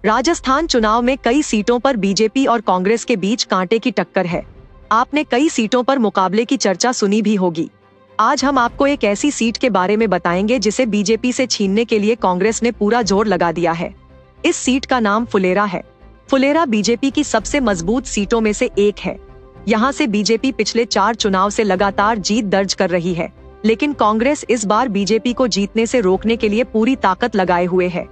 राजस्थान चुनाव में कई सीटों पर बीजेपी और कांग्रेस के बीच कांटे की टक्कर है। आपने कई सीटों पर मुकाबले की चर्चा सुनी भी होगी। आज हम आपको एक ऐसी सीट के बारे में बताएंगे जिसे बीजेपी से छीनने के लिए कांग्रेस ने पूरा जोर लगा दिया है। इस सीट का नाम फुलेरा है। फुलेरा बीजेपी की सबसे मजबूत सीटों में से एक है। यहाँ से बीजेपी पिछले 4 चुनाव से लगातार जीत दर्ज कर रही है, लेकिन कांग्रेस इस बार बीजेपी को जीतने से रोकने के लिए पूरी ताकत लगाए हुए है।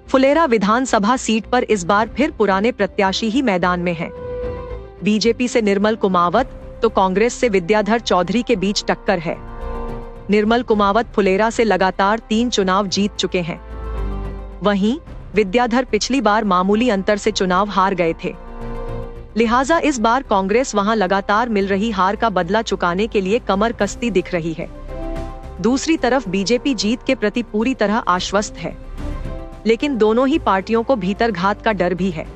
फुलेरा विधानसभा सीट पर इस बार फिर पुराने प्रत्याशी ही मैदान में हैं। बीजेपी से निर्मल कुमावत तो कांग्रेस से विद्याधर चौधरी के बीच टक्कर है। निर्मल कुमावत फुलेरा से लगातार 3 चुनाव जीत चुके हैं। वहीं विद्याधर पिछली बार मामूली अंतर से चुनाव हार गए थे, लिहाजा इस बार कांग्रेस वहां लगातार मिल रही हार का बदला चुकाने के लिए कमर कसती दिख रही है। दूसरी तरफ बीजेपी जीत के प्रति पूरी तरह आश्वस्त है, लेकिन दोनों ही पार्टियों को भीतर घात का डर भी है।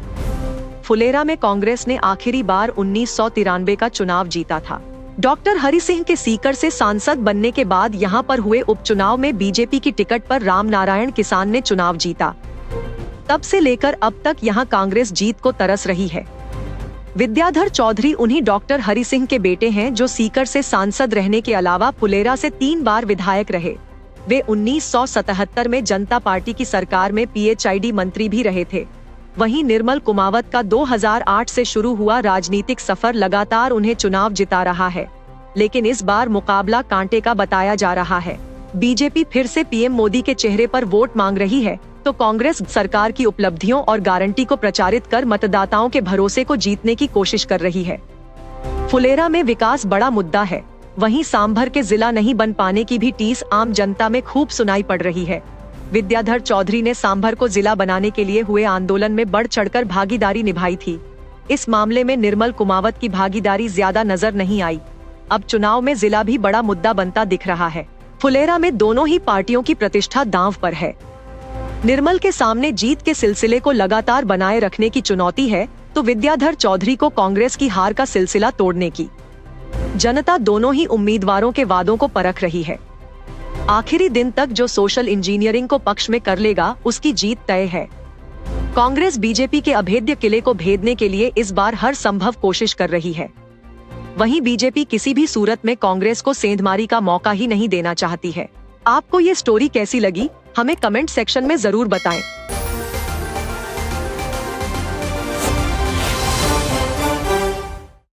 फुलेरा में कांग्रेस ने आखिरी बार 1993 का चुनाव जीता था। डॉक्टर हरि सिंह के सीकर से सांसद बनने के बाद यहां पर हुए उपचुनाव में बीजेपी की टिकट पर राम नारायण किसान ने चुनाव जीता। तब से लेकर अब तक यहां कांग्रेस जीत को तरस रही है। विद्याधर चौधरी उन्हीं डॉक्टर हरि सिंह के बेटे हैं जो सीकर से सांसद रहने के अलावा फुलेरा से 3 बार विधायक रहे। वे 1977 में जनता पार्टी की सरकार में PHID मंत्री भी रहे थे। वहीं निर्मल कुमावत का 2008 से शुरू हुआ राजनीतिक सफर लगातार उन्हें चुनाव जिता रहा है, लेकिन इस बार मुकाबला कांटे का बताया जा रहा है। बीजेपी फिर से PM मोदी के चेहरे पर वोट मांग रही है, तो कांग्रेस सरकार की उपलब्धियों और गारंटी को प्रचारित कर मतदाताओं के भरोसे को जीतने की कोशिश कर रही है। फुलेरा में विकास बड़ा मुद्दा है। वहीं सांभर के जिला नहीं बन पाने की भी टीस आम जनता में खूब सुनाई पड़ रही है। विद्याधर चौधरी ने सांभर को जिला बनाने के लिए हुए आंदोलन में बढ़ चढ़कर भागीदारी निभाई थी। इस मामले में निर्मल कुमावत की भागीदारी ज्यादा नजर नहीं आई। अब चुनाव में जिला भी बड़ा मुद्दा बनता दिख रहा है। फुलेरा में दोनों ही पार्टियों की प्रतिष्ठा दांव पर है। निर्मल के सामने जीत के सिलसिले को लगातार बनाए रखने की चुनौती है, तो विद्याधर चौधरी को कांग्रेस की हार का सिलसिला तोड़ने की। जनता दोनों ही उम्मीदवारों के वादों को परख रही है। आखिरी दिन तक जो सोशल इंजीनियरिंग को पक्ष में कर लेगा उसकी जीत तय है। कांग्रेस बीजेपी के अभेद्य किले को भेदने के लिए इस बार हर संभव कोशिश कर रही है। वहीं बीजेपी किसी भी सूरत में कांग्रेस को सेंधमारी का मौका ही नहीं देना चाहती है। आपको ये स्टोरी कैसी लगी, हमें कमेंट सेक्शन में जरूर बताएं।